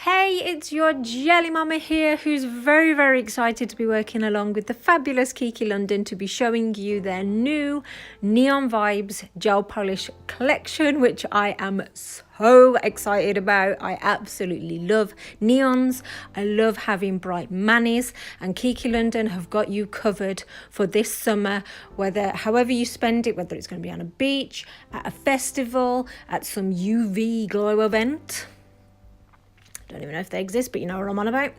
Hey, it's your Geli Mamma here, who's very excited to be working along with the fabulous Kiki London to be showing you their new Neon Vibes gel polish collection, which I am so excited about. I absolutely love neons. I love having bright manis, and Kiki London have got you covered for this summer, however you spend it, whether it's going to be on a beach, at a festival, at some UV glow event. Don't even know if they exist, but you know what I'm on about.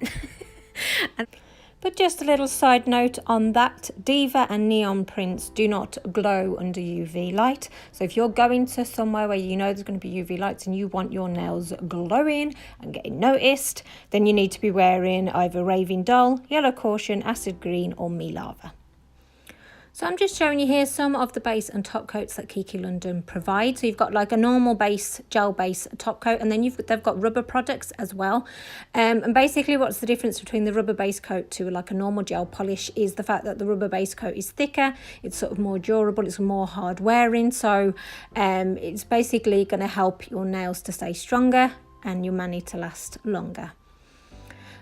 But just a little side note on that, Deva and neon prints do not glow under UV light. So if you're going to somewhere where you know there's going to be UV lights and you want your nails glowing and getting noticed, then you need to be wearing either Raving Dull, Yellow Caution, Acid Green or Me Lava. So I'm just showing you here some of the base and top coats that Kiki London provide. So you've got like a normal base, gel base top coat, and then they've got rubber products as well. And basically what's the difference between the rubber base coat to like a normal gel polish is the fact that the rubber base coat is thicker, it's sort of more durable, it's more hard wearing. So it's basically going to help your nails to stay stronger and your mani to last longer.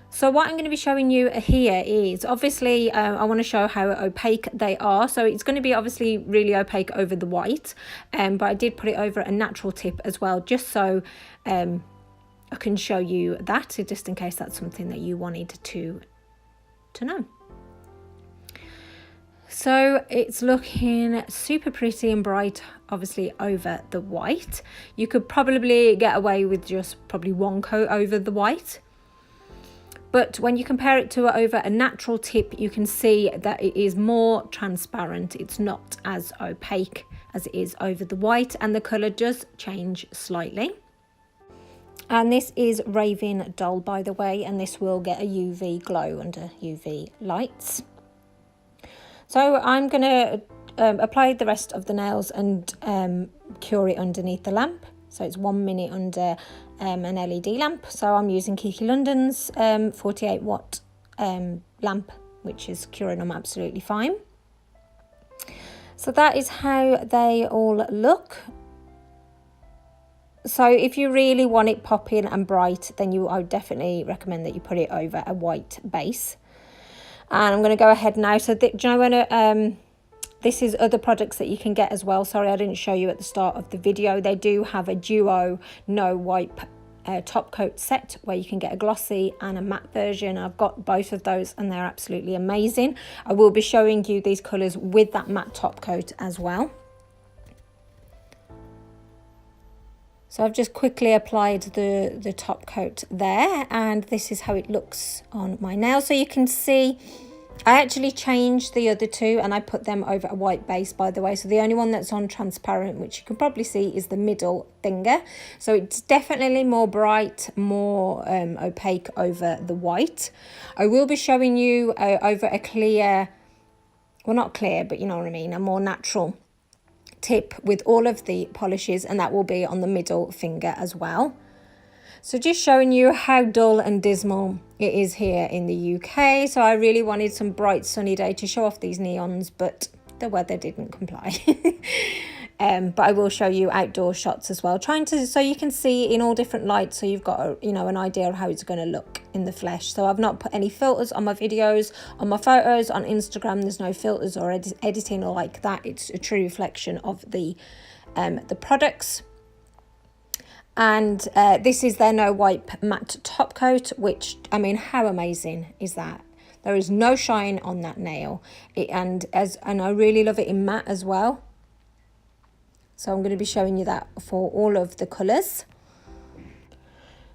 So what I'm going to be showing you here is obviously I want to show how opaque they are. So it's going to be obviously really opaque over the white, but I did put it over a natural tip as well, just so I can show you that, just in case that's something that you wanted to know. So it's looking super pretty and bright, obviously over the white. You could probably get away with just probably one coat over the white. But when you compare it to over a natural tip, you can see that it is more transparent. It's not as opaque as it is over the white, and the colour does change slightly. And this is Raving Dull, by the way, and this will get a UV glow under UV lights. So I'm going to apply the rest of the nails and cure it underneath the lamp. So it's 1 minute under an LED lamp. So I'm using Kiki London's 48 watt lamp, which is curing them absolutely fine. So that is how they all look. So if you really want it popping and bright, then I would definitely recommend that you put it over a white base. And I'm going to go ahead now. So do you know when this is other products that you can get as well. Sorry, I didn't show you at the start of the video. They do have a duo no wipe top coat set where you can get a glossy and a matte version. I've got both of those and they're absolutely amazing. I will be showing you these colours with that matte top coat as well. So I've just quickly applied the top coat there, and this is how it looks on my nails. So you can see I actually changed the other two and I put them over a white base, by the way. So the only one that's on transparent, which you can probably see, is the middle finger. So it's definitely more bright, more opaque over the white. I will be showing you over a clear, well, not clear, but you know what I mean, a more natural tip with all of the polishes, and that will be on the middle finger as well. So just showing you how dull and dismal it is here in the UK. So I really wanted some bright sunny day to show off these neons, but the weather didn't comply. But I will show you outdoor shots as well, so you can see in all different lights, so you've got an idea of how it's going to look in the flesh. So I've not put any filters on my videos, on my photos on Instagram. There's no filters or editing or like that. It's a true reflection of the products. And this is their no wipe matte top coat, which, I mean, how amazing is that? There is no shine on that nail, and I really love it in matte as well. So I'm going to be showing you that for all of the colours.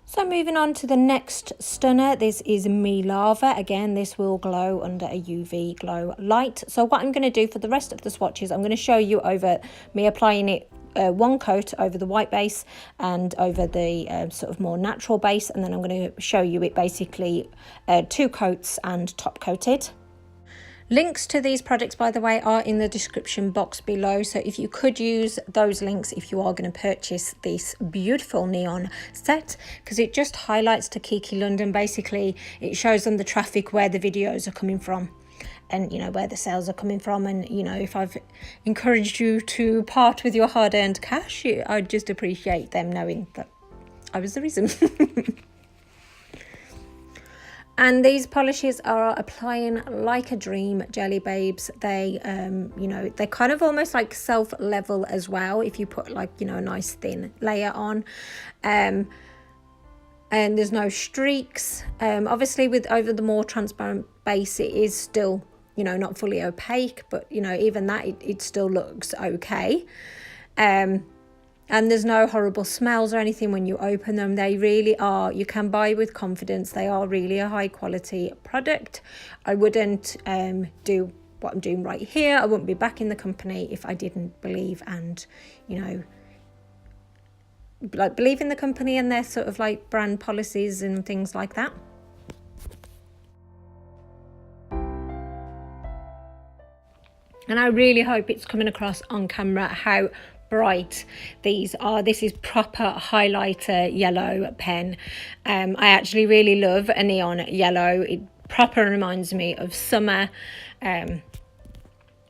So moving on to the next stunner, this is Me Lava. Again, this will glow under a UV glow light. So what I'm going to do for the rest of the swatches, I'm going to show you over me applying it one coat over the white base and over the sort of more natural base, and then I'm going to show you it basically 2 coats and top coated. Links to these products, by the way, are in the description box below, so if you could use those links if you are going to purchase this beautiful neon set, because it just highlights to Kiki London. Basically it shows them the traffic, where the videos are coming from, and where the sales are coming from. And if I've encouraged you to part with your hard-earned cash, I'd just appreciate them knowing that I was the reason. And these polishes are applying like a dream, Jelly Babes. They, you know, they're kind of almost like self-level as well if you put like, you know, a nice thin layer on. And there's no streaks. Obviously with over the more transparent base, it is still, you know, not fully opaque, but, you know, even that, it still looks okay. And there's no horrible smells or anything when you open them. They really are, you can buy with confidence. They are really a high quality product. I wouldn't do what I'm doing right here. I wouldn't be back in the company if I didn't believe and, you know, like believe in the company and their sort of like brand policies and things like that. And I really hope it's coming across on camera how bright these are. This is proper highlighter yellow pen. I actually really love a neon yellow. It proper reminds me of summer.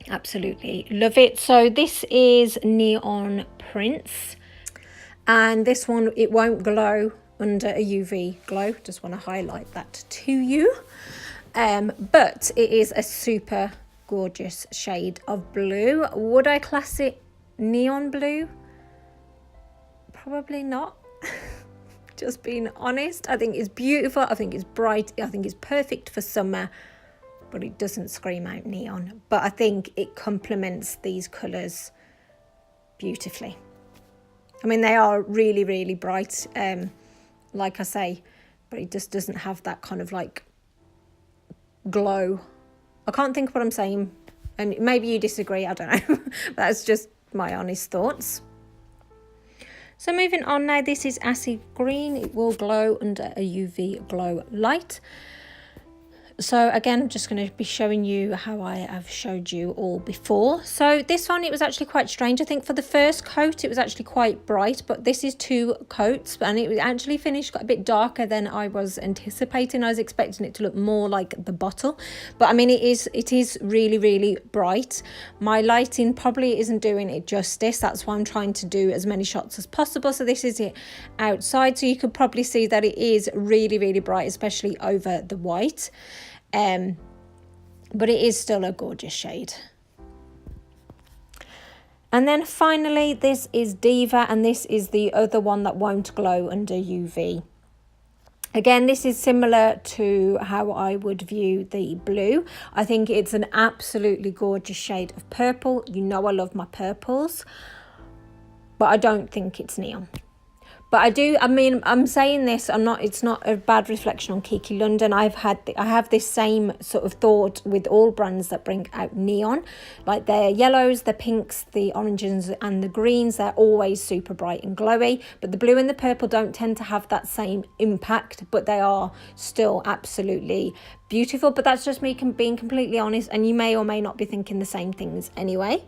Absolutely love it. So this is Neon Prince, and this one, it won't glow under a UV glow. Just want to highlight that to you. But it is a super gorgeous shade of blue. Would I class it neon blue? Probably not. Just being honest. I think it's beautiful. I think it's bright. I think it's perfect for summer, but it doesn't scream out neon. But I think it complements these colours beautifully. I mean, they are really, really bright, like I say, but it just doesn't have that kind of like glow. I can't think of what I'm saying, and maybe you disagree, I don't know. That's just my honest thoughts. So moving on now, this is acid green. It will glow under a UV glow light. So again, I'm just going to be showing you how I have showed you all before. So this one, it was actually quite strange. I think for the first coat, it was actually quite bright, but this is 2 coats, and it actually finished got a bit darker than I was anticipating. I was expecting it to look more like the bottle, but I mean, it is really, really bright. My lighting probably isn't doing it justice. That's why I'm trying to do as many shots as possible. So this is it outside, so you could probably see that it is really, really bright, especially over the white. But it is still a gorgeous shade. And then finally, this is Deva, and this is the other one that won't glow under UV. Again, this is similar to how I would view the blue. I think it's an absolutely gorgeous shade of purple. You know I love my purples, but I don't think it's neon. But I mean, I'm saying this, it's not a bad reflection on Kiki London. I have this same sort of thought with all brands that bring out neon. Like their yellows, the pinks, the oranges and the greens, they're always super bright and glowy. But the blue and the purple don't tend to have that same impact, but they are still absolutely beautiful. But that's just me being completely honest, and you may or may not be thinking the same things anyway.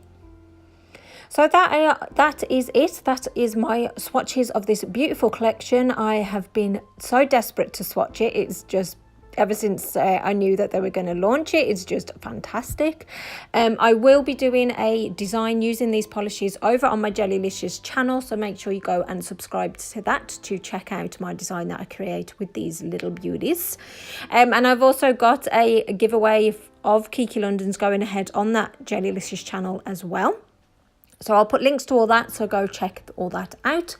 So that is it. That is my swatches of this beautiful collection. I have been so desperate to swatch it. It's just, ever since I knew that they were going to launch it, it's just fantastic. I will be doing a design using these polishes over on my Gelulicious channel, so make sure you go and subscribe to that to check out my design that I create with these little beauties. And I've also got a giveaway of Kiki London's going ahead on that Gelulicious channel as well. So I'll put links to all that, so go check all that out.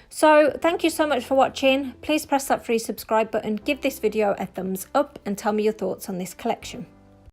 So thank you so much for watching. Please press that free subscribe button, give this video a thumbs up, and tell me your thoughts on this collection.